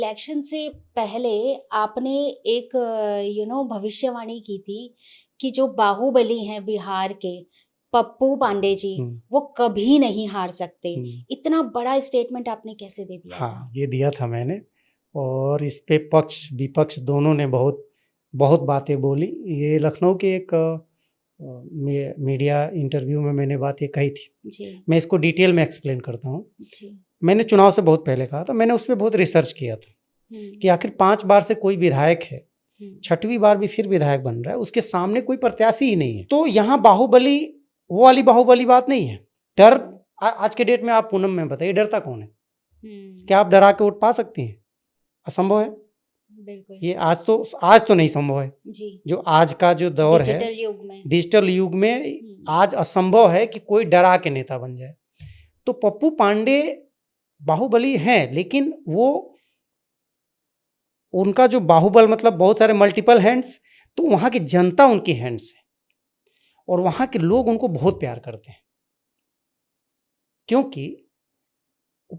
Election से पहले आपने एक भविष्यवाणी की थी कि जो बाहुबली हैं बिहार के पप्पू पांडे जी वो कभी नहीं हार सकते। इतना बड़ा स्टेटमेंट आपने कैसे दे दिया था? हाँ, ये दिया था मैंने और इस पे पक्ष विपक्ष दोनों ने बहुत बहुत बातें बोली। ये लखनऊ के एक मीडिया इंटरव्यू में मैंने बात ये कही थी जी मैं इसको डिटेल में एक्सप्लेन करता हूँ। जी मैंने चुनाव से बहुत पहले कहा था, मैंने उस पर बहुत रिसर्च किया था कि आखिर 5 बार से कोई विधायक है, 6वीं बार भी फिर विधायक बन रहा है, उसके सामने कोई प्रत्याशी ही नहीं है। तो यहाँ बाहुबली वो वाली बाहुबली बात नहीं है। डर आज के डेट में आप पूनम में बताइए डरता कौन है? क्या आप डरा के वोट पा सकती हैं? असंभव है। बिल्कुल ये आज तो नहीं संभव है जी। जो आज का जो दौर है डिजिटल युग में आज असंभव है कि कोई डरा के नेता बन जाए। तो पप्पू पांडे बाहुबली हैं, लेकिन वो उनका जो बाहुबल मतलब बहुत सारे मल्टीपल हैंड्स, तो वहाँ की जनता उनकी हैंड्स है और वहाँ के लोग उनको बहुत प्यार करते हैं क्योंकि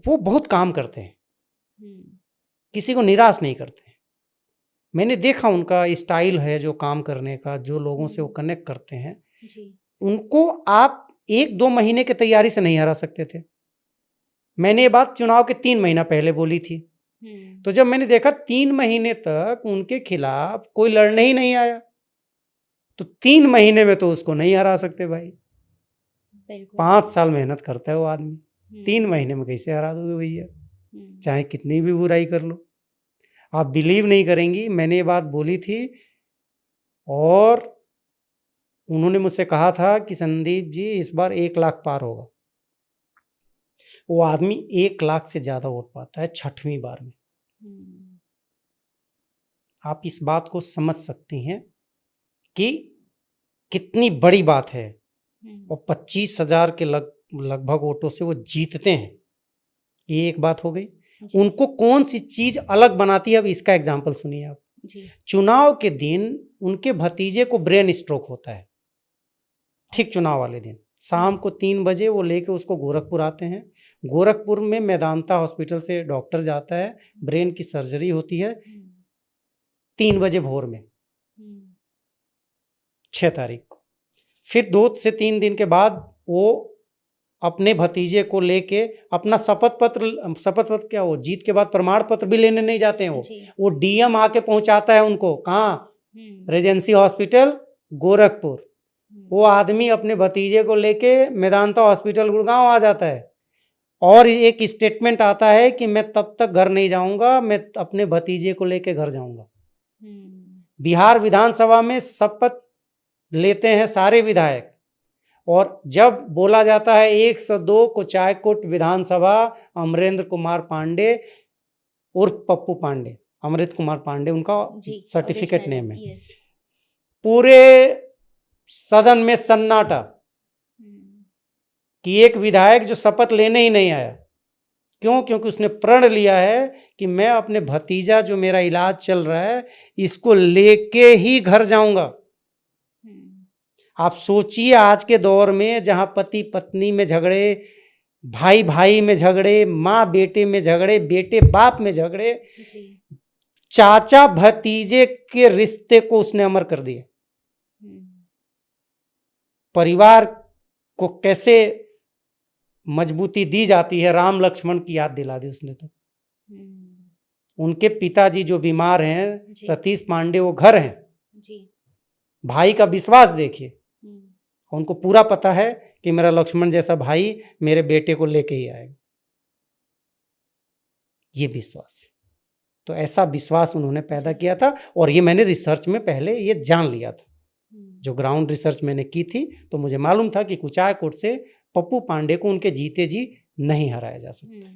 वो बहुत काम करते हैं, किसी को निराश नहीं करते हैं। मैंने देखा उनका स्टाइल है जो काम करने का, जो लोगों से वो कनेक्ट करते हैं जी। उनको आप 1-2 महीने की तैयारी से नहीं हरा सकते थे। मैंने ये बात चुनाव के 3 महीना पहले बोली थी। तो जब मैंने देखा 3 महीने तक उनके खिलाफ कोई लड़ने ही नहीं आया, तो 3 महीने में तो उसको नहीं हरा सकते भाई। 5 साल मेहनत करता है वो आदमी, 3 महीने में कैसे हरा दोगे भैया? चाहे कितनी भी बुराई कर लो। आप बिलीव नहीं करेंगी, मैंने ये बात बोली थी और उन्होंने मुझसे कहा था कि संदीप जी इस बार 1 लाख पार होगा। वो आदमी 1 लाख से ज्यादा वोट पाता है 6वीं बार में। आप इस बात को समझ सकती हैं कि कितनी बड़ी बात है और 25,000 के लगभग वोटों से वो जीतते हैं। ये एक बात हो गई। उनको कौन सी चीज अलग बनाती है, अब इसका एग्जाम्पल सुनिए आप जी। चुनाव के दिन उनके भतीजे को ब्रेन स्ट्रोक होता है, ठीक चुनाव वाले दिन शाम को 3 बजे वो लेके उसको गोरखपुर आते हैं। गोरखपुर में मेदांता हॉस्पिटल से डॉक्टर जाता है, ब्रेन की सर्जरी होती है 3 बजे भोर में 6 तारीख को। फिर 2 से 3 दिन के बाद वो अपने भतीजे को लेके अपना शपथ पत्र क्या, वो जीत के बाद प्रमाण पत्र भी लेने नहीं जाते हैं वो डीएम आके पहुंचाता है उनको। कहाँ? Regency hospital Gorakhpur. वो आदमी अपने भतीजे को लेके मेदांता हॉस्पिटल गुड़गांव आ जाता है और एक स्टेटमेंट आता है कि मैं तब तक घर नहीं जाऊंगा, मैं अपने भतीजे को लेके घर जाऊंगा। बिहार विधानसभा में शपथ लेते हैं सारे विधायक और जब बोला जाता है 102 कुचायकोट विधानसभा अमरेंद्र कुमार पांडे उर्फ पप्पू पांडे, अमृत कुमार पांडे उनका सर्टिफिकेट नेम है, पूरे सदन में सन्नाटा कि एक विधायक जो शपथ लेने ही नहीं आया। क्यों? क्योंकि उसने प्रण लिया है कि मैं अपने भतीजा जो मेरा इलाज चल रहा है इसको लेके ही घर जाऊंगा। आप सोचिए आज के दौर में जहां पति पत्नी में झगड़े, भाई भाई में झगड़े, माँ बेटे में झगड़े, बेटे बाप में झगड़े, चाचा भतीजे के रिश्ते को उसने अमर कर दिया। परिवार को कैसे मजबूती दी जाती है, राम लक्ष्मण की याद दिला दी उसने। तो उनके पिताजी जो बीमार हैं सतीश पांडे, वो घर हैं जी। भाई का विश्वास देखिए, उनको पूरा पता है कि मेरा लक्ष्मण जैसा भाई मेरे बेटे को लेके ही आएगा, ये विश्वास है। तो ऐसा विश्वास उन्होंने पैदा किया था और ये मैंने रिसर्च में पहले ये जान लिया था। जो ग्राउंड रिसर्च मैंने की थी तो मुझे मालूम था कि कुचायकोट से पप्पू पांडे को उनके जीते जी नहीं हराया जा सकता।